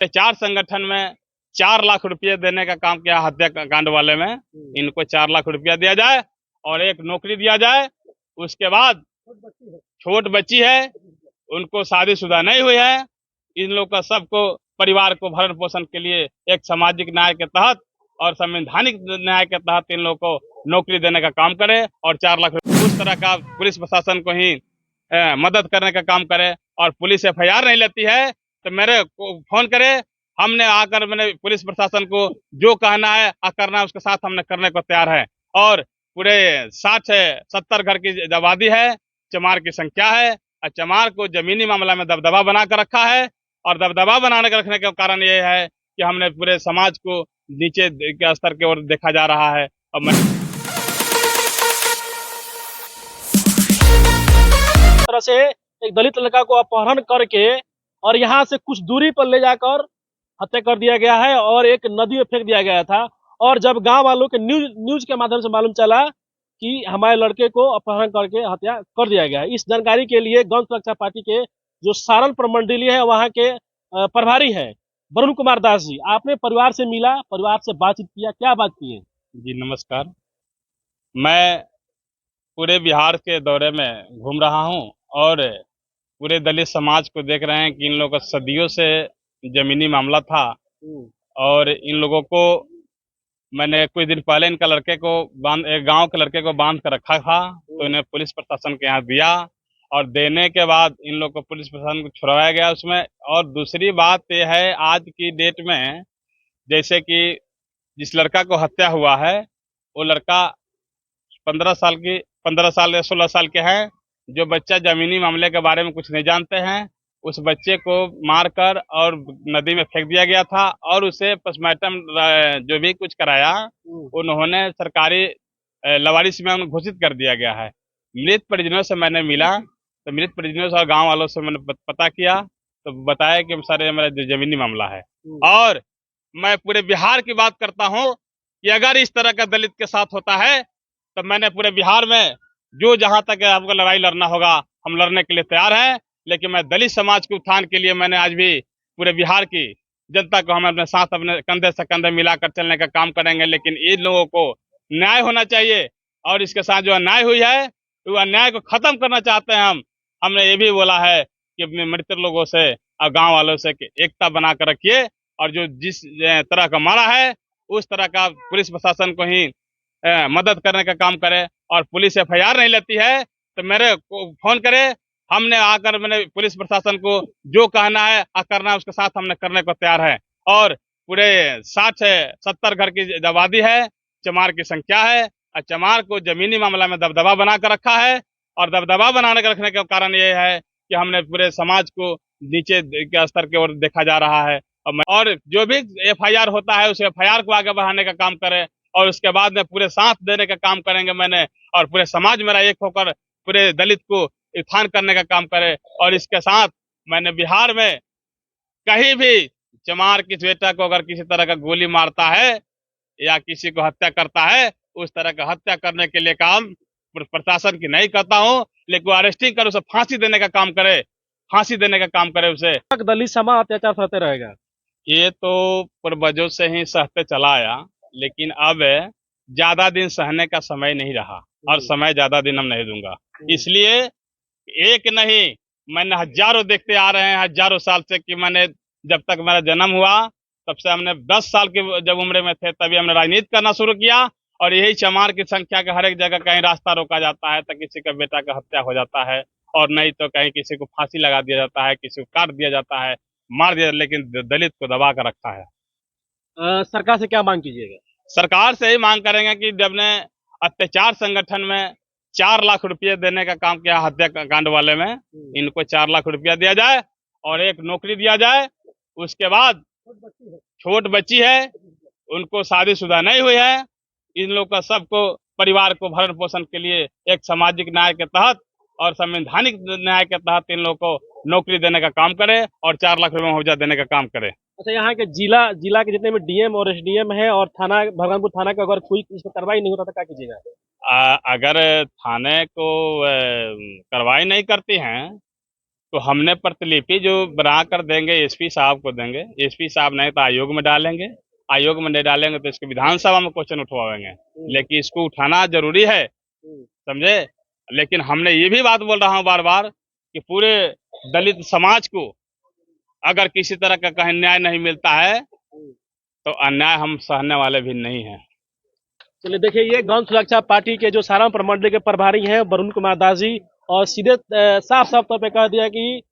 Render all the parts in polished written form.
चार संगठन में 4 लाख रुपये देने का काम किया हत्याकांड वाले में। इनको 4 लाख रुपया दिया जाए और एक नौकरी दिया जाए। उसके बाद छोट बच्ची है, उनको शादीशुदा नहीं हुई है, इन लोग का सबको परिवार को भरण पोषण के लिए एक सामाजिक न्याय के तहत और संवैधानिक न्याय के तहत इन लोग को नौकरी देने का काम करे और 4 लाख रुपये उस तरह का पुलिस प्रशासन को ही मदद करने का काम करे। और पुलिस एफआईआर नहीं लेती है तो मेरे को फोन करे, हमने आकर मैंने पुलिस प्रशासन को जो कहना है करना है उसके साथ हमने करने को तैयार है। और पूरे 60-70 घर की आबादी है, चमार की संख्या है और चमार को जमीनी मामला में दबदबा बना कर रखा है। और दबदबा बनाने के रखने का कारण ये है कि हमने पूरे समाज को नीचे के स्तर की ओर देखा जा रहा है। और तरह से एक दलित लड़का को अपहरण करके और यहाँ से कुछ दूरी पर ले जाकर हत्या कर दिया गया है और एक नदी में फेंक दिया गया था। और जब गांव वालों के न्यूज के माध्यम से मालूम चला कि हमारे लड़के को अपहरण करके हत्या कर दिया गया है, इस जानकारी के लिए गौ सुरक्षा पार्टी के जो सारण प्रमंडलीय है वहाँ के प्रभारी है वरुण कुमार दास जी, आपने परिवार से मिला, परिवार से बातचीत किया, क्या बात की है? जी नमस्कार, मैं पूरे बिहार के दौरे में घूम रहा हूँ और पूरे दलित समाज को देख रहे हैं कि इन लोगों का सदियों से जमीनी मामला था। और इन लोगों को मैंने कुछ दिन पहले इनका लड़के को एक गांव के लड़के को बांध कर रखा था, तो इन्हें पुलिस प्रशासन के यहाँ दिया और देने के बाद इन लोग को पुलिस प्रशासन को छुड़वाया गया उसमें। और दूसरी बात यह है, आज की डेट में जैसे कि जिस लड़का को हत्या हुआ है वो लड़का 15 साल या 16 साल के हैं। जो बच्चा जमीनी मामले के बारे में कुछ नहीं जानते हैं, उस बच्चे को मारकर और नदी में फेंक दिया गया था और उसे पोस्टमार्टम जो भी कुछ कराया उन्होंने सरकारी लवारिस में घोषित कर दिया गया है। मृत परिजनों से मैंने मिला तो मृत परिजनों से और गांव वालों से मैंने पता किया तो बताया कि सर मेरा जमीनी मामला है। और मैं पूरे बिहार की बात करता हूँ कि अगर इस तरह का दलित के साथ होता है तो मैंने पूरे बिहार में जो जहां तक हमको लड़ाई लड़ना होगा हम लड़ने के लिए तैयार हैं। लेकिन मैं दलित समाज के उत्थान के लिए मैंने आज भी पूरे बिहार की जनता को हम अपने साथ अपने कंधे से कंधे मिलाकर चलने का काम करेंगे। लेकिन इन लोगों को न्याय होना चाहिए और इसके साथ जो अन्याय हुई है वो अन्याय को खत्म करना चाहते हैं हमने ये भी बोला है कि अपने मृतक लोगों से और गाँव वालों से एकता बना कर रखिए और जो जिस तरह का मारा है उस तरह का पुलिस प्रशासन को ही मदद करने का काम करे। और पुलिस एफआईआर नहीं लेती है तो मेरे को फोन करे, हमने आकर मैंने पुलिस प्रशासन को जो कहना है करना है उसके साथ हमने करने को तैयार है। और पूरे 60-70 घर की आबादी है, चमार की संख्या है और चमार को जमीनी मामला में दबदबा बना कर रखा है। और दबदबा बनाने के रखने का कारण ये है कि हमने पूरे समाज को नीचे के स्तर की ओर देखा जा रहा है। और जो भी एफआईआर होता है उस एफआईआर को आगे बढ़ाने का काम करे और उसके बाद में पूरे साथ देने का काम करेंगे मैंने। और पूरे समाज मेरा एक होकर पूरे दलित को उत्थान करने का काम करे। और इसके साथ मैंने बिहार में कहीं भी चमार किस बेटा को अगर किसी तरह का गोली मारता है या किसी को हत्या करता है उस तरह का हत्या करने के लिए काम प्रशासन की नहीं करता हूँ, लेकिन अरेस्टिंग कर उसे फांसी देने का काम करे, फांसी देने का काम करे उसे। दलित समाज अत्याचार सहते रहेगा? ये तो पूर्वजों से ही सहते चला आया, लेकिन अब ज्यादा दिन सहने का समय नहीं रहा और समय ज्यादा दिन हम नहीं दूंगा। इसलिए एक नहीं मैंने हजारों देखते आ रहे हैं, हजारों साल से कि मैंने जब तक मेरा जन्म हुआ तब से हमने 10 साल की जब उम्र में थे तभी हमने राजनीति करना शुरू किया। और यही चमार की संख्या के हर एक जगह कहीं रास्ता रोका जाता है तो किसी का बेटा का हत्या हो जाता है और नहीं तो कहीं किसी को फांसी लगा दिया जाता है, किसी को काट दिया जाता है, मार दिया, लेकिन दलित को दबा कर रखा है। सरकार से क्या मांग कीजिएगा? सरकार से ही मांग करेंगे कि जब ने अत्याचार संगठन में 4 लाख रुपये देने का काम किया हत्याकांड वाले में, इनको 4 लाख रुपया दिया जाए और एक नौकरी दिया जाए। उसके बाद छोट बच्ची है, उनको शादीशुदा नहीं हुई है, इन लोग का सबको परिवार को भरण पोषण के लिए एक सामाजिक न्याय के तहत और संवैधानिक न्याय के तहत इन लोग को नौकरी देने का काम करे और 4 लाख रुपये मुआवजा देने का काम करे। अच्छा, यहाँ के जिला के जितने भी डीएम और एसडीएम है और थाना भगवानपुर थाना का अगर कोई इस पर कार्रवाई नहीं होता तो क्या कीजिएगा? अगर थाने को कार्रवाई नहीं करती हैं तो हमने प्रतिलिपि जो बना कर देंगे एसपी साहब को देंगे, एसपी साहब नहीं तो आयोग में डालेंगे, आयोग में नहीं डालेंगे तो इसके विधानसभा में क्वेश्चन उठवाएंगे, लेकिन इसको उठाना जरूरी है, समझे। लेकिन हमने ये भी बात बोल रहा हूँ बार बार कि पूरे दलित समाज को अगर किसी तरह का कहीं न्याय नहीं मिलता है तो अन्याय हम सहने वाले भी नहीं हैं। चलिए देखिए, ये गौन सुरक्षा पार्टी के जो सारण प्रमंडल के प्रभारी हैं वरुण कुमार दास जी, और सीधे साफ साफ तौर पे कह दिया कि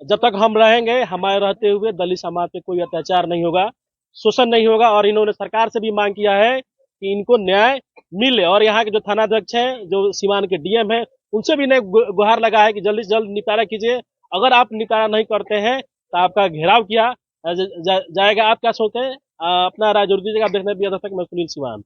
जब तक हम रहेंगे, हमारे रहते हुए दलित समाज पे कोई अत्याचार नहीं होगा, शोषण नहीं होगा। और इन्होंने सरकार से भी मांग किया है कि इनको न्याय मिले। और यहाँ के जो थानाध्यक्ष हैं, जो सीवान के डीएम हैं, उनसे भी इन्हें गुहार लगा है कि जल्दी से जल्द निपटारा कीजिए। अगर आप निपटारा नहीं करते हैं तो आपका घेराव किया जाएगा। आप क्या सोचते हैं? अपना राय जरूर दीजिएगा। आप देखने भी तक मैं सुनील सिवान।